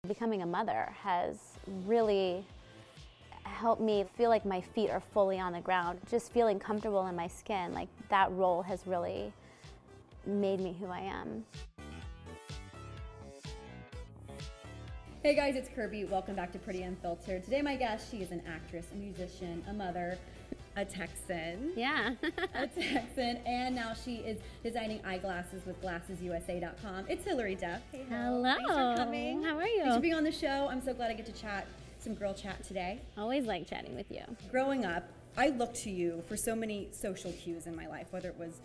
Becoming a mother has really helped me feel like my feet are fully on the ground. Just feeling comfortable in my skin, like that role has really made me who I am. Hey guys, it's Kirbie. Welcome back to Pretty Unfiltered. Today my guest, she is an actress, a musician, a mother, a Texan. Yeah. A Texan, and now she is designing eyeglasses with GlassesUSA.com. It's Hilary Duff. Hey, Hello. Thanks for coming. How are you? Thanks for being on the show. I'm so glad I get to chat, some girl chat today. Always like chatting with you. Growing up, I looked to you for so many social cues in my life, whether it was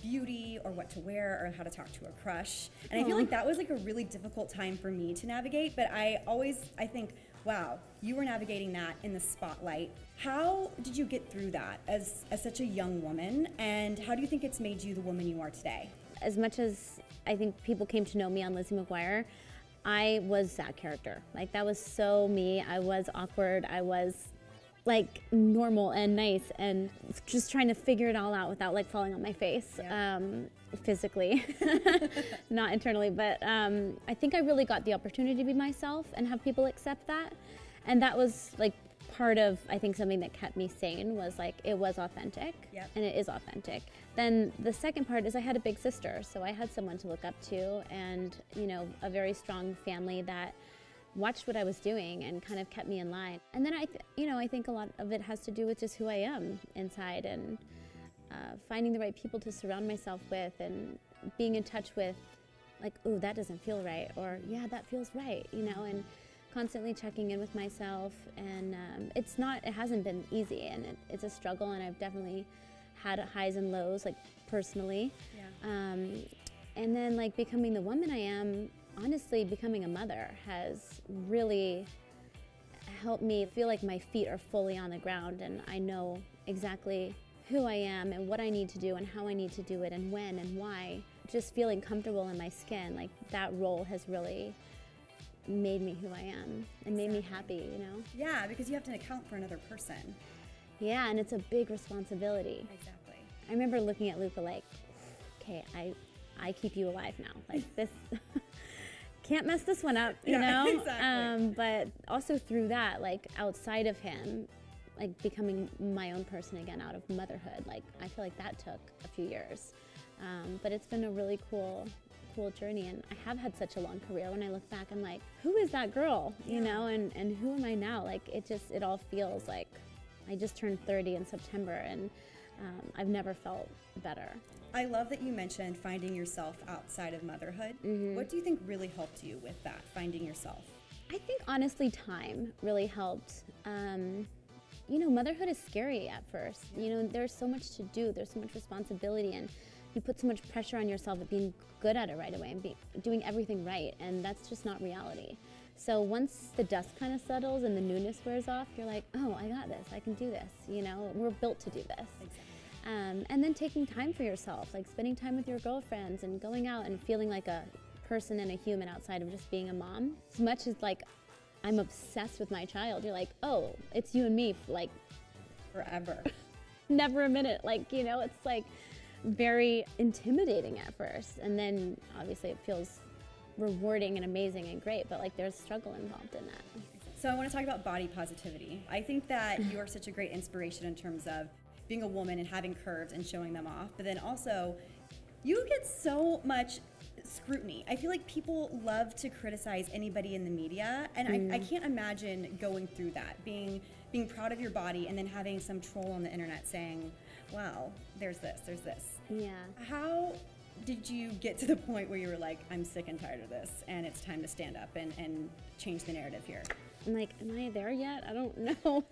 beauty or what to wear or how to talk to a crush. And I feel like that was like a really difficult time for me to navigate, but I think, wow, you were navigating that in the spotlight. How did you get through that as such a young woman, and how do you think it's made you the woman you are today? As much as I think people came to know me on Lizzie McGuire, I was that character. Like, that was so me. I was awkward. I was like normal and nice and just trying to figure it all out without like falling on my face, physically, not internally. But I think I really got the opportunity to be myself and have people accept that. And that was like part of, I think, something that kept me sane, was like, it was authentic. Yep. And it is authentic. Then the second part is I had a big sister, so I had someone to look up to, and, you know, a very strong family that watched what I was doing and kind of kept me in line. And then I think a lot of it has to do with just who I am inside, and finding the right people to surround myself with, and being in touch with, like, ooh, that doesn't feel right, or yeah, that feels right, you know, and constantly checking in with myself. And it hasn't been easy, and it's a struggle, and I've definitely had highs and lows, like personally. Yeah. And then like becoming the woman I am, honestly, becoming a mother has really helped me feel like my feet are fully on the ground, and I know exactly who I am and what I need to do and how I need to do it and when and why. Just feeling comfortable in my skin, like that role has really made me who I am and made me happy, you know? Yeah, because you have to account for another person. Yeah, and it's a big responsibility. Exactly. I remember looking at Luca like, okay, I keep you alive now. Like, this, can't mess this one up, you know? Exactly. But also through that, like outside of him, like becoming my own person again out of motherhood, like I feel like that took a few years. But it's been a really cool journey, and I have had such a long career. When I look back, I'm like, who is that girl, you know, and who am I now? Like, it all feels like I just turned 30 in September, and I've never felt better. I love that you mentioned finding yourself outside of motherhood. Mm-hmm. What do you think really helped you with that, finding yourself? I think honestly time really helped. You know, motherhood is scary at first. You know, there's so much to do, there's so much responsibility, and you put so much pressure on yourself at being good at it right away and doing everything right, and that's just not reality. So once the dust kind of settles and the newness wears off, you're like, oh, I got this, I can do this, you know, we're built to do this. Exactly. And then taking time for yourself, like spending time with your girlfriends and going out and feeling like a person and a human outside of just being a mom. As much as like I'm obsessed with my child, you're like, oh, it's you and me, like Forever. never a minute, like, you know, it's like very intimidating at first, and then obviously it feels rewarding and amazing and great, but like there's struggle involved in that. So I want to talk about body positivity. I think that you are such a great inspiration in terms of being a woman and having curves and showing them off, but then also you get so much scrutiny. I feel like people love to criticize anybody in the media, and I can't imagine going through that, being proud of your body and then having some troll on the internet saying, wow, there's this. Yeah. How did you get to the point where you were like, I'm sick and tired of this, and it's time to stand up and change the narrative here? I'm like, am I there yet? I don't know.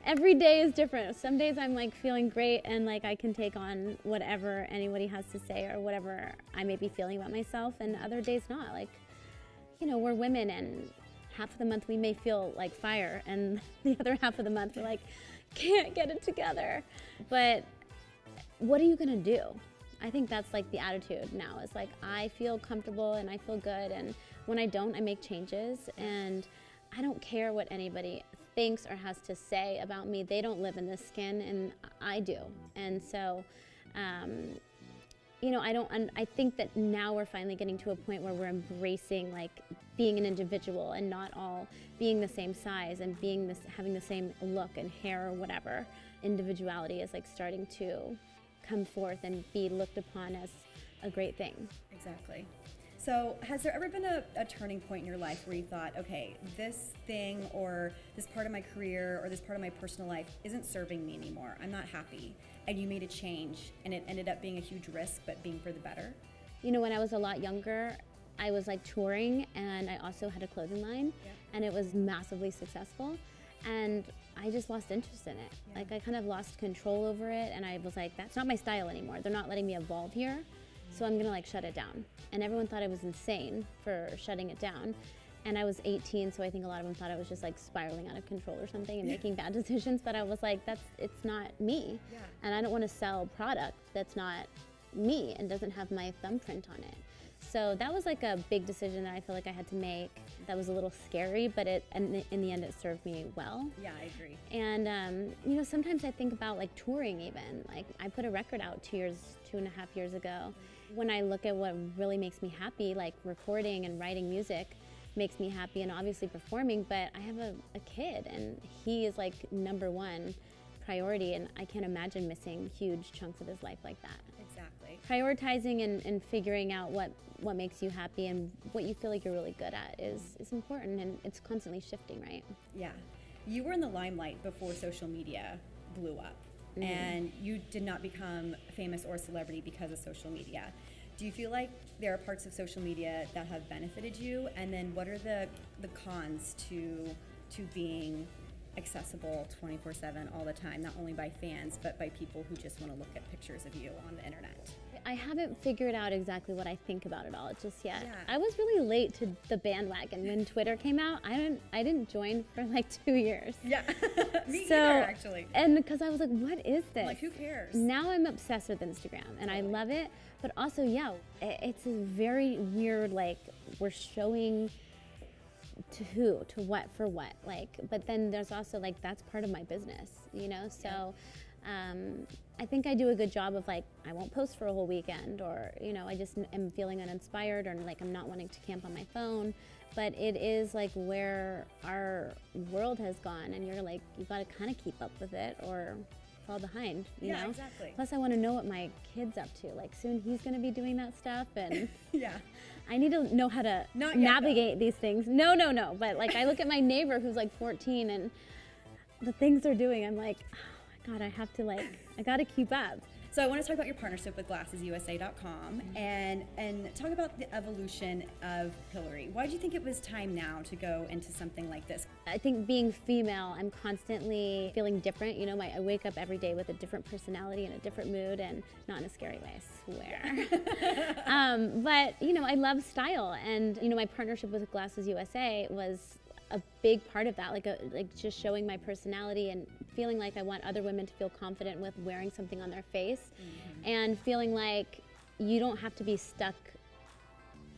Every day is different. Some days I'm like feeling great and like I can take on whatever anybody has to say or whatever I may be feeling about myself, and other days not. Like, you know, we're women, and half of the month we may feel like fire, and the other half of the month we're like, can't get it together. But what are you gonna do? I think that's like the attitude now. It's like, I feel comfortable and I feel good, and when I don't, I make changes, and I don't care what anybody thinks or has to say about me. They don't live in this skin, and I do. And so, you know, I think that now we're finally getting to a point where we're embracing like being an individual and not all being the same size and having the same look and hair or whatever. Individuality is like starting to come forth and be looked upon as a great thing. Exactly. So has there ever been a turning point in your life where you thought, okay, this thing or this part of my career or this part of my personal life isn't serving me anymore, I'm not happy, and you made a change and it ended up being a huge risk but being for the better? You know, when I was a lot younger, I was like touring, and I also had a clothing line, and it was massively successful, and I just lost interest in it. Like I kind of lost control over it, and I was like, that's not my style anymore. They're not letting me evolve here, so I'm gonna like shut it down. And everyone thought I was insane for shutting it down. And I was 18, so I think a lot of them thought I was just like spiraling out of control or something and making bad decisions, but I was like, it's not me. Yeah. And I don't wanna sell product that's not me and doesn't have my thumbprint on it. So that was like a big decision that I feel like I had to make. That was a little scary, but in the end it served me well. Yeah, I agree. And you know, sometimes I think about like touring even. Like I put a record out 2.5 years ago. When I look at what really makes me happy, like recording and writing music makes me happy, and obviously performing, but I have a kid, and he is like #1 priority, and I can't imagine missing huge chunks of his life like that. Exactly. Prioritizing and figuring out what makes you happy and what you feel like you're really good at is important, and it's constantly shifting, right? Yeah. You were in the limelight before social media blew up, and you did not become famous or celebrity because of social media. Do you feel like there are parts of social media that have benefited you? And then what are the cons to being accessible 24/7 all the time, not only by fans, but by people who just want to look at pictures of you on the internet? I haven't figured out exactly what I think about it all just yet. Yeah. I was really late to the bandwagon when Twitter came out. I didn't join for like 2 years. Yeah, me either, actually. And because I was like, what is this? Like, who cares? Now I'm obsessed with Instagram, and I love it. But also, yeah, it's a very weird, like, we're showing to who, to what, for what, like, but then there's also like, that's part of my business, you know? So I think I do a good job of like, I won't post for a whole weekend, or, you know, I just am feeling uninspired, or like I'm not wanting to camp on my phone. But it is like where our world has gone, and you're like, you gotta kind of keep up with it or fall behind, you know? Exactly. Plus I want to know what my kid's up to. Like soon he's gonna be doing that stuff, and Yeah. I need to know how to navigate these things. No. But like I look at my neighbor who's like 14, and the things they're doing, I'm like, oh my God, I gotta keep up. So I want to talk about your partnership with GlassesUSA.com and talk about the evolution of Hilary. Why did you think it was time now to go into something like this? I think being female, I'm constantly feeling different. You know, I wake up every day with a different personality and a different mood, and not in a scary way, I swear. But, you know, I love style, and, you know, my partnership with Glasses USA was a big part of that, like just showing my personality and feeling like I want other women to feel confident with wearing something on their face, and feeling like you don't have to be stuck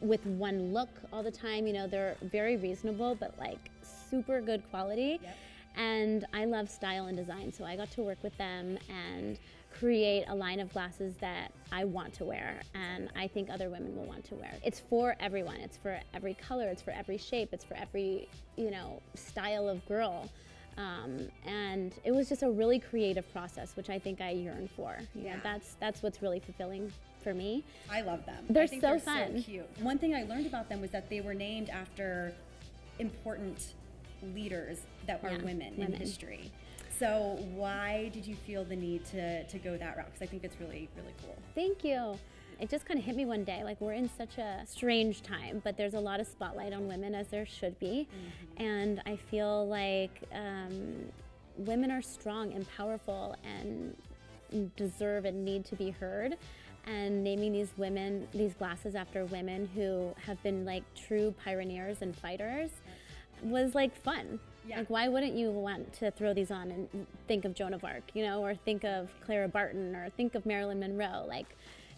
with one look all the time. You know, they're very reasonable, but like super good quality. Yep. And I love style and design, so I got to work with them and create a line of glasses that I want to wear, and I think other women will want to wear. It's for everyone. It's for every color. It's for every shape. It's for every, you know, style of girl. And it was just a really creative process, which I think I yearn for. Yeah, that's what's really fulfilling for me. I love them. They're I think so they're fun. So cute. One thing I learned about them was that they were named after important leaders that were women in history. So why did you feel the need to go that route? Because I think it's really, really cool. Thank you. It just kind of hit me one day, like we're in such a strange time, but there's a lot of spotlight on women, as there should be. And I feel like women are strong and powerful and deserve and need to be heard. And naming these women, these glasses after women who have been like true pioneers and fighters was like fun. Yeah. Like, why wouldn't you want to throw these on and think of Joan of Arc, you know, or think of Clara Barton, or think of Marilyn Monroe? Like,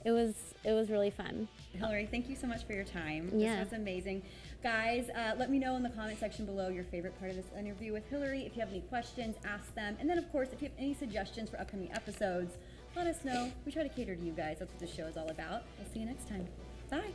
it was really fun. Hilary, thank you so much for your time. Yeah. This was amazing. Guys, let me know in the comment section below your favorite part of this interview with Hilary. If you have any questions, ask them. And then, of course, if you have any suggestions for upcoming episodes, let us know. We try to cater to you guys. That's what the show is all about. We'll see you next time. Bye.